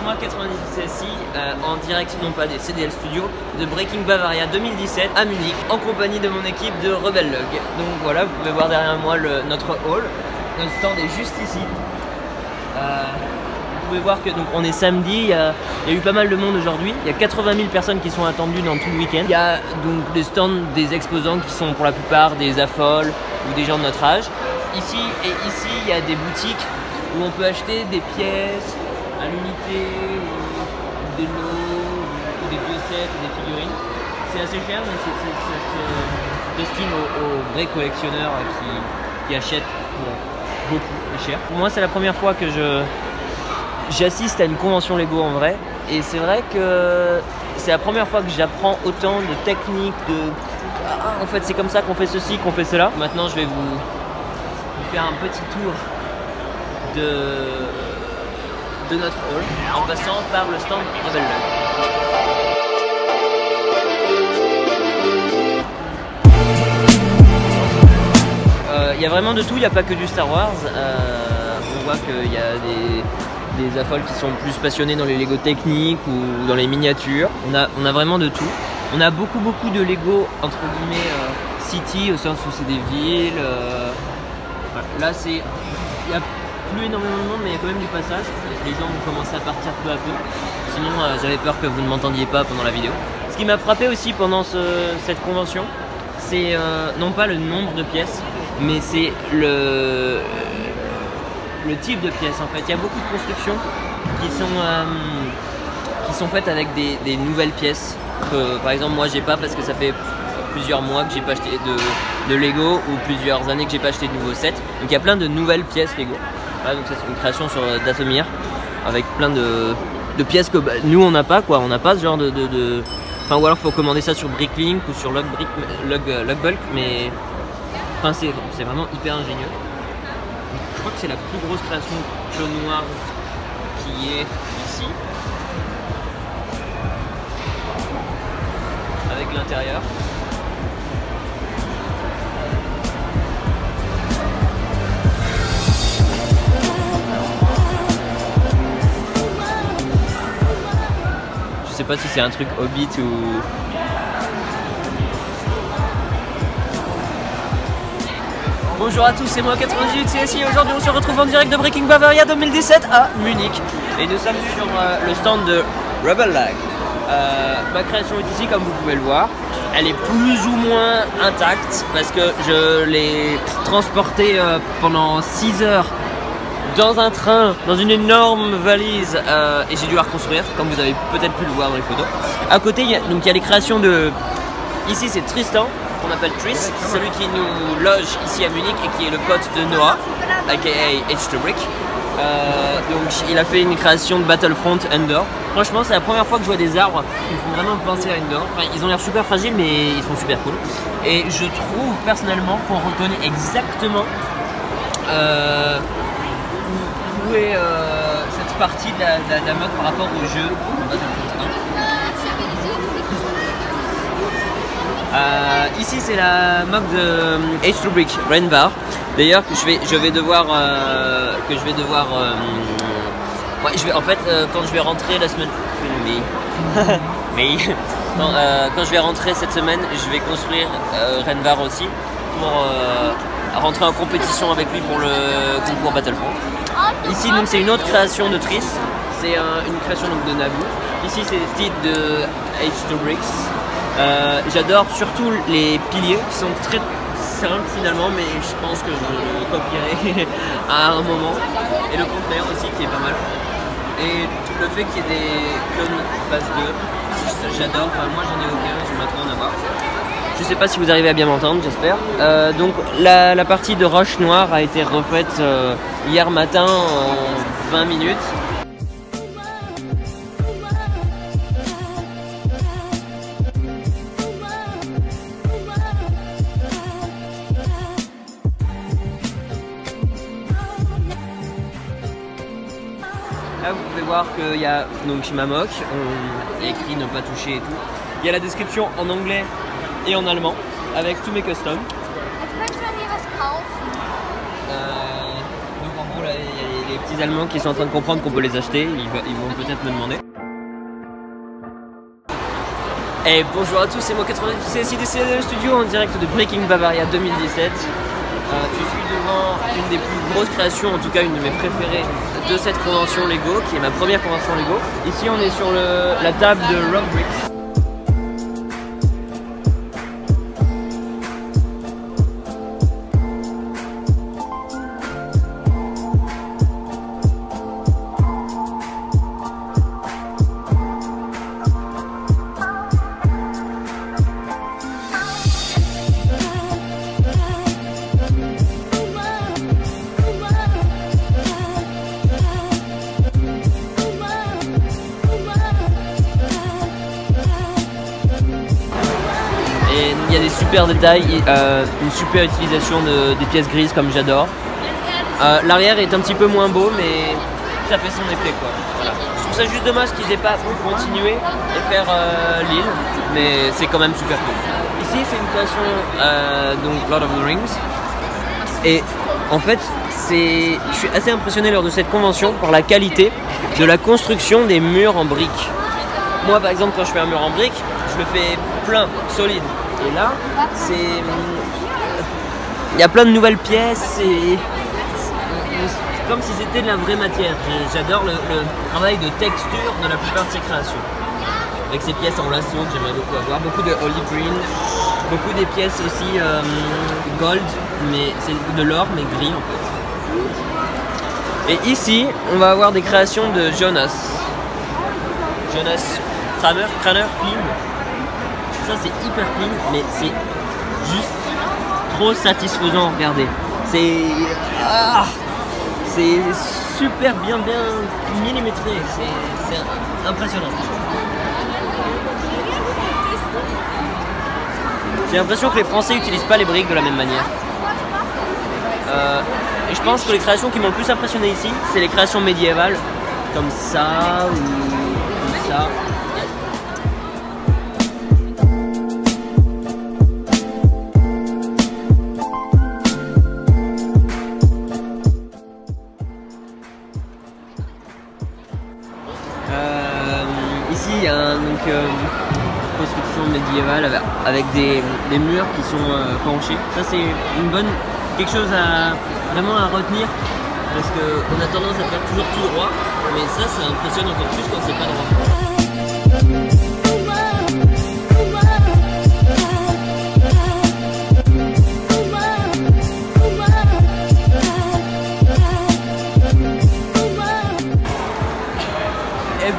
moi 98 CSI en direct non pas des CDL Studios de Breaking Bavaria 2017 à Munich en compagnie de mon équipe de Rebel Lug. Donc voilà, vous pouvez voir derrière moi notre hall. Notre stand est juste ici. Vous pouvez voir que donc on est samedi, il y a eu pas mal de monde aujourd'hui. Il y a 80 000 personnes qui sont attendues dans tout le week-end. Il y a donc des stands des exposants qui sont pour la plupart des affoles ou des gens de notre âge. Ici et ici, il y a des boutiques où on peut acheter des pièces à l'unité, ou des lots, ou des vieux sets, ou des figurines. C'est assez cher, mais c'est destine aux vrais collectionneurs qui achètent pour beaucoup et cher. Pour moi, c'est la première fois que j'assiste à une convention Lego en vrai. Et c'est vrai que c'est la première fois que j'apprends autant de techniques, en fait c'est comme ça qu'on fait ceci, qu'on fait cela. Maintenant, je vais vous faire un petit tour de notre hall en passant par le stand Rebel Lug. Il y a vraiment de tout, il n'y a pas que du Star Wars. On voit qu'il y a des affoles qui sont plus passionnés dans les Lego techniques ou dans les miniatures. On a vraiment de tout. On a beaucoup de Lego entre guillemets city au sens où c'est des villes. Là il n'y a plus énormément de monde mais il y a quand même du passage. Les gens vont commencer à partir peu à peu. Sinon j'avais peur que vous ne m'entendiez pas pendant la vidéo. Ce qui m'a frappé aussi pendant cette convention, c'est non pas le nombre de pièces, mais c'est le type de pièces en fait. Il y a beaucoup de constructions qui sont faites avec des nouvelles pièces que par exemple moi j'ai pas parce que ça fait plusieurs mois que j'ai pas acheté de Lego ou plusieurs années que j'ai pas acheté de nouveaux sets. Donc il y a plein de nouvelles pièces Lego. Voilà, donc ça c'est une création sur Datomir avec plein de pièces que nous on n'a pas quoi. On n'a pas ce genre de... Enfin ou alors faut commander ça sur Bricklink ou sur Lugbulk, mais enfin c'est vraiment hyper ingénieux. Je crois que c'est la plus grosse création Clone Wars qui est ici. Avec l'intérieur. Je sais pas si c'est un truc Hobbit ou... Bonjour à tous, c'est moi 98 CSI. Aujourd'hui on se retrouve en direct de Breaking Bavaria 2017 à Munich. Et nous sommes sur le stand de Rebel Lug. Ma création est ici comme vous pouvez le voir. Elle est plus ou moins intacte parce que je l'ai transportée pendant 6 heures dans un train, dans une énorme valise et j'ai dû la reconstruire comme vous avez peut-être pu le voir dans les photos. À côté il y a les créations de... Ici c'est Tristan, qu'on appelle Tris, celui qui nous loge ici à Munich et qui est le pote de Noah, aka H2Brick. Donc il a fait une création de Battlefront Endor. Franchement c'est la première fois que je vois des arbres qui me font vraiment penser à Endor. Enfin, ils ont l'air super fragiles mais ils sont super cool. Et je trouve personnellement qu'on reconnaît exactement où est cette partie de la mode par rapport au jeu Battlefront 1. Ici c'est la mug de H2Brick Renvar. D'ailleurs que je vais devoir en fait quand je vais rentrer la semaine quand je vais rentrer cette semaine je vais construire Renvar aussi pour rentrer en compétition avec lui pour le concours Battlefront. Ici donc c'est une autre création de Tris, c'est une création donc, de Naboo. Ici c'est le titre de H2Bricks. J'adore surtout les piliers qui sont très simples finalement, mais je pense que je le copierai à un moment. Et le conteneur aussi qui est pas mal. Et le fait qu'il y ait des clones phase 2, j'adore. Enfin, moi j'en ai aucun, je m'attends à en avoir. Je sais pas si vous arrivez à bien m'entendre, j'espère. Donc la partie de roche noire a été refaite hier matin en 20 minutes. Là vous pouvez voir qu'il y a donc chez Mamok, il y a écrit ne pas toucher et tout. Il y a la description en anglais et en allemand avec tous mes customs. Donc en gros là il y a les petits Allemands qui sont en train de comprendre qu'on peut les acheter. Ils vont peut-être me demander. Et bonjour à tous, c'est moi 98, c'est ici DCL Studio en direct de Breaking Bavaria 2017. Je suis devant une des plus grosses créations, en tout cas une de mes préférées de cette convention Lego, qui est ma première convention Lego. Ici on est sur la table de Rob Bricks. Il y a des super détails, une super utilisation des pièces grises comme j'adore. L'arrière est un petit peu moins beau mais ça fait son effet quoi. Voilà. Je trouve ça juste dommage qu'ils aient pas pu continuer et faire l'île, mais c'est quand même super cool. Ici c'est une création donc Lord of the Rings et en fait je suis assez impressionné lors de cette convention par la qualité de la construction des murs en briques. Moi par exemple quand je fais un mur en briques, je le fais plein, solide. Et là, il y a plein de nouvelles pièces, c'est comme si c'était de la vraie matière. J'adore le travail de texture de la plupart de ces créations. Avec ces pièces en lasso que j'aimerais beaucoup avoir, beaucoup de olive green, beaucoup des pièces aussi gold, mais c'est de l'or mais gris en fait. Et ici, on va avoir des créations de Jonas Kramer, clean. Ça c'est hyper clean, mais c'est juste trop satisfaisant à regarder. C'est super bien millimétré, c'est impressionnant. J'ai l'impression que les Français n'utilisent pas les briques de la même manière. Et je pense que les créations qui m'ont le plus impressionné ici, c'est les créations médiévales, comme ça ou comme ça. Ici il y a une construction médiévale avec des murs qui sont penchés. Ça c'est quelque chose vraiment à retenir parce qu'on a tendance à faire toujours tout droit, mais ça impressionne encore plus quand c'est pas droit.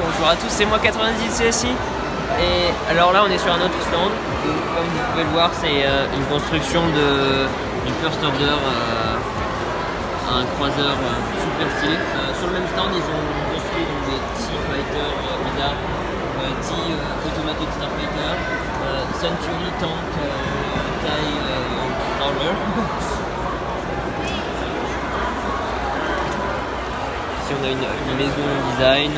Bonjour à tous, c'est moi 90 CSI et alors là on est sur un autre stand où, comme vous pouvez le voir, c'est une construction du First Order, un croiseur super stylé. Sur le même stand ils ont construit donc, des T-Fighter bizarres, T-Automatic Starfighter, Century Tank, TIE Crawler. Ici on a une maison design.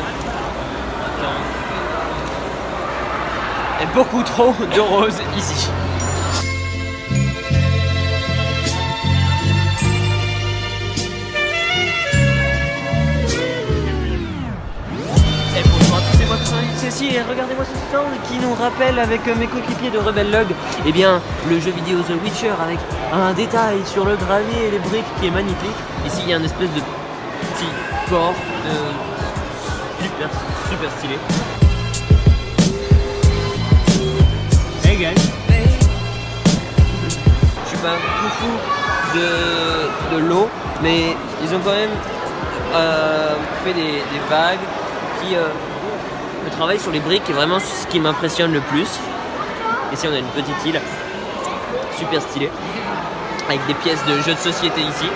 Et beaucoup trop de roses ici. Et bonjour à tous, c'est moi Cécile et regardez-moi ce stand qui nous rappelle avec mes coéquipiers de Rebel Log bien le jeu vidéo The Witcher avec un détail sur le gravier et les briques qui est magnifique. Ici il y a une espèce de petit corps super stylé. Hey guys. Je suis pas fou de l'eau, mais ils ont quand même fait des vagues qui le travail sur les briques est vraiment ce qui m'impressionne le plus. Ici on a une petite île super stylée avec des pièces de jeux de société ici.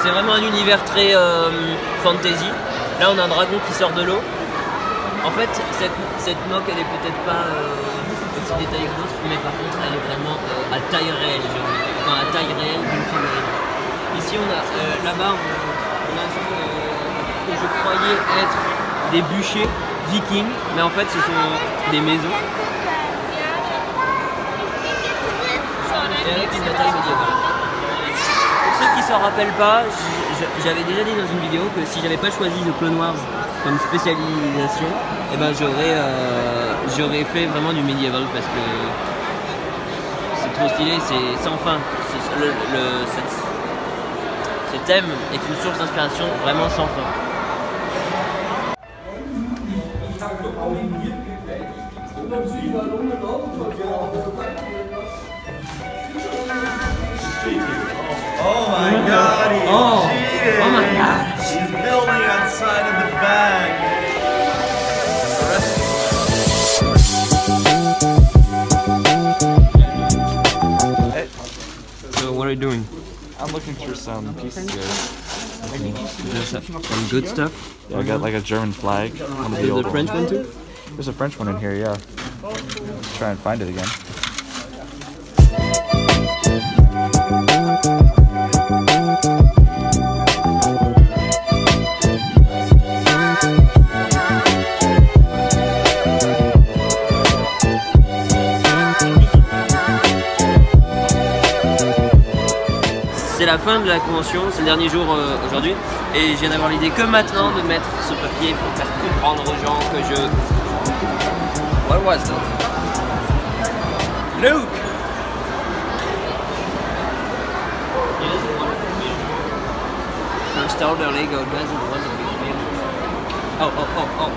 C'est vraiment un univers très fantasy. Là on a un dragon qui sort de l'eau. En fait cette moque elle est peut-être pas aussi détaillée que d'autres, mais par contre elle est vraiment à taille réelle, enfin à taille réelle d'une figurine. Ici on a là-bas on a ce que je croyais être des bûchers vikings, mais en fait ce sont des maisons. Et avec une bataille médiévale. Pour ceux qui s'en rappellent pas, j'avais déjà dit dans une vidéo que si j'avais pas choisi The Clone Wars comme spécialisation, eh ben j'aurais fait vraiment du medieval parce que c'est trop stylé, c'est sans fin. Ce thème est une source d'inspiration vraiment sans fin. Oh my god, he cheated! Oh my god! He's building outside of the bag! So what are you doing? I'm looking through some pieces here. Just some good stuff. Yeah, I got like a German flag. One of the There's old a French one too? There's a French one in here, yeah. Let's try and find it again. C'est la fin de la convention, c'est le dernier jour aujourd'hui et je viens d'avoir l'idée que maintenant de mettre ce papier pour faire comprendre aux gens que je... What was that? Luke! First order Lego doesn't want to be made. Oh, oh, oh, oh.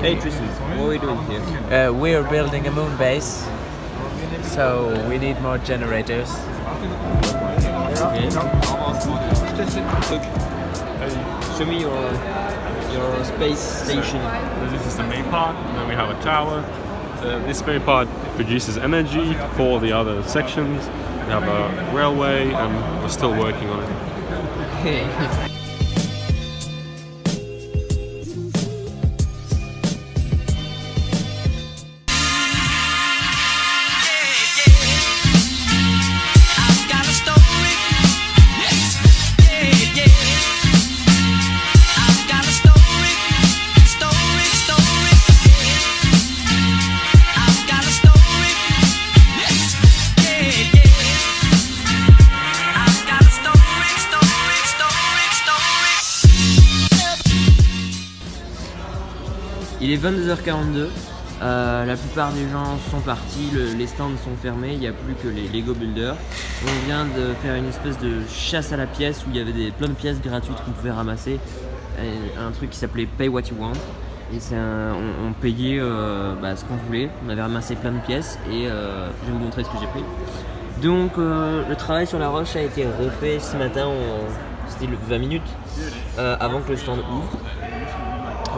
Hey Tristan, what are we doing here? We're building a moon base, so we need more generators. Okay. Show me your space station. This is the main part, and then we have a tower. This main part produces energy for the other sections. We have a railway, and we're still working on it. Il est 22h42, la plupart des gens sont partis, les stands sont fermés, il n'y a plus que les Lego Builders. On vient de faire une espèce de chasse à la pièce où il y avait plein de pièces gratuites qu'on pouvait ramasser. Un truc qui s'appelait Pay What You Want. Et on payait ce qu'on voulait, on avait ramassé plein de pièces et je vais vous montrer ce que j'ai pris. Donc le travail sur la roche a été refait ce matin, c'était 20 minutes avant que le stand ouvre.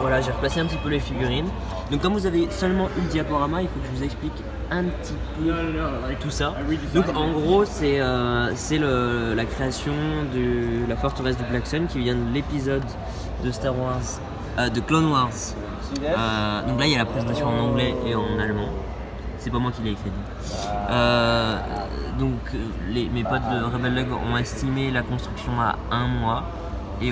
Voilà, j'ai replacé un petit peu les figurines. Donc comme vous avez seulement une diaporama, il faut que je vous explique un petit peu tout ça. Donc en gros, c'est la création de la forteresse du Black Sun qui vient de l'épisode de Star Wars, de Clone Wars. Donc là, il y a la présentation en anglais et en allemand. C'est pas moi qui l'ai écrit. Donc mes potes de Rebel Lug ont estimé la construction à 1 mois et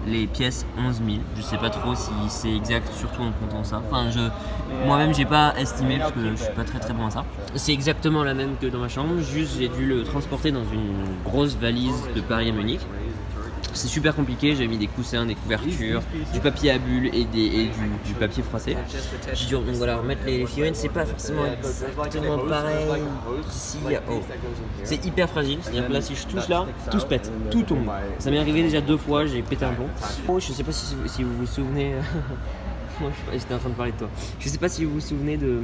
les pièces 11 000. Je sais pas trop si c'est exact, surtout en comptant ça. Enfin, moi-même j'ai pas estimé parce que je suis pas très bon à ça. C'est exactement la même que dans ma chambre, juste j'ai dû le transporter dans une grosse valise de Paris à Munich. C'est super compliqué, j'ai mis des coussins, des couvertures, du papier à bulles et du papier froissé. J'ai dû donc voilà, remettre les figurines, c'est pas forcément exactement pareil ici. Oh. C'est hyper fragile, c'est-à-dire que là si je touche là, tout se pète, tout tombe. Ça m'est arrivé déjà 2 fois, j'ai pété un plomb. Oh, je sais pas si vous vous souvenez, moi j'étais en train de parler de toi. Je sais pas si vous vous souvenez de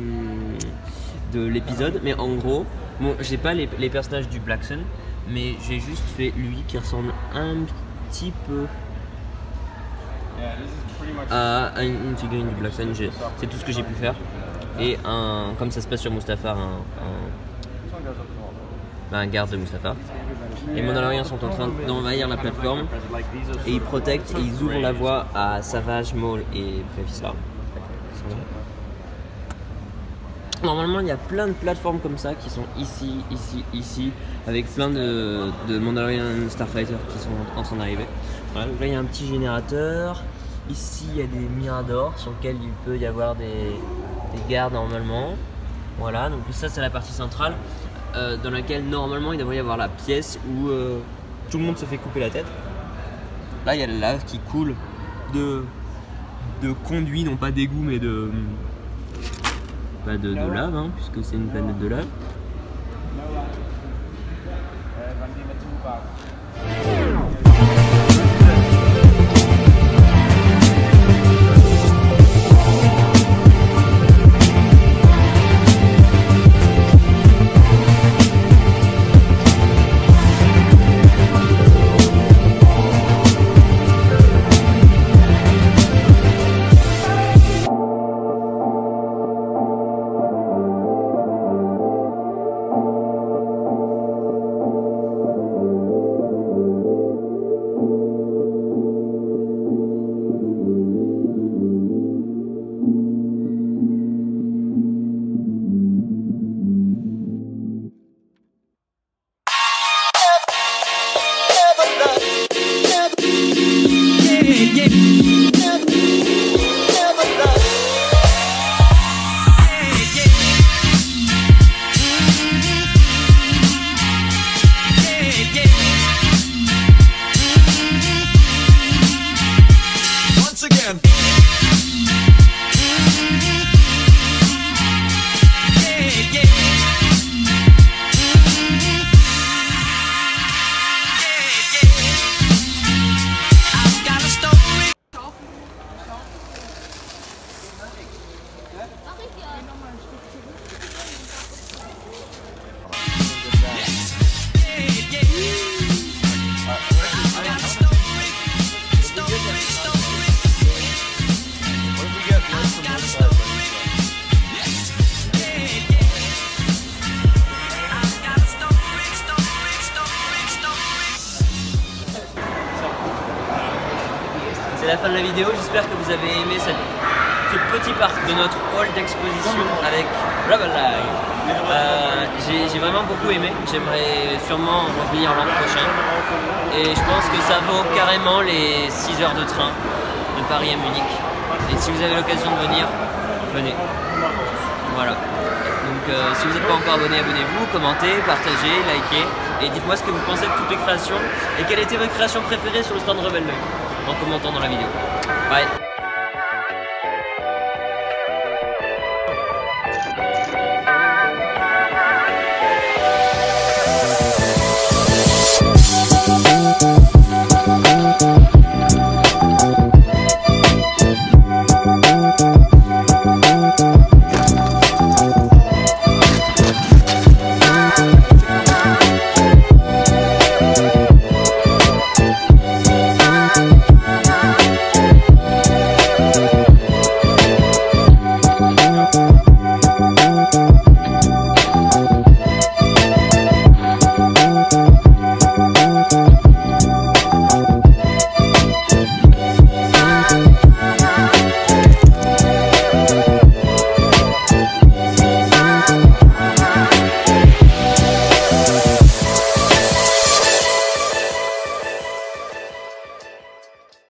l'épisode, mais en gros, bon, j'ai pas les personnages du Black Sun, mais j'ai juste fait lui qui ressemble un petit peu à une figurine du Black Sun. C'est tout ce que j'ai pu faire. Et comme ça se passe sur Mustafar, un garde de Mustafar. Les Mandaloriens sont en train d'envahir la plateforme et ils protectent et ils ouvrent la voie à Savage, Maul et Prefissa. Normalement il y a plein de plateformes comme ça qui sont ici, avec plein de Mandalorian Starfighter qui sont en train d'arriver. Voilà, donc là il y a un petit générateur, ici il y a des miradors sur lesquels il peut y avoir des gardes normalement. Voilà, donc ça c'est la partie centrale dans laquelle normalement il devrait y avoir la pièce où tout le monde se fait couper la tête. Là il y a la lave qui coule de conduits, non pas d'égout mais de lave, hein, puisque c'est une planète de lave. C'est la fin de la vidéo, j'espère que vous avez aimé ce petit parc de notre hall d'exposition avec Rebel Lag. J'ai vraiment beaucoup aimé, j'aimerais sûrement revenir l'an prochain. Et je pense que ça vaut carrément les 6 heures de train de Paris à Munich. Et si vous avez l'occasion de venir, venez. Voilà. Donc si vous n'êtes pas encore abonné, abonnez-vous, commentez, partagez, likez. Et dites-moi ce que vous pensez de toutes les créations. Et quelle était votre création préférée sur le stand Rebel Lag en commentant dans la vidéo. Bye.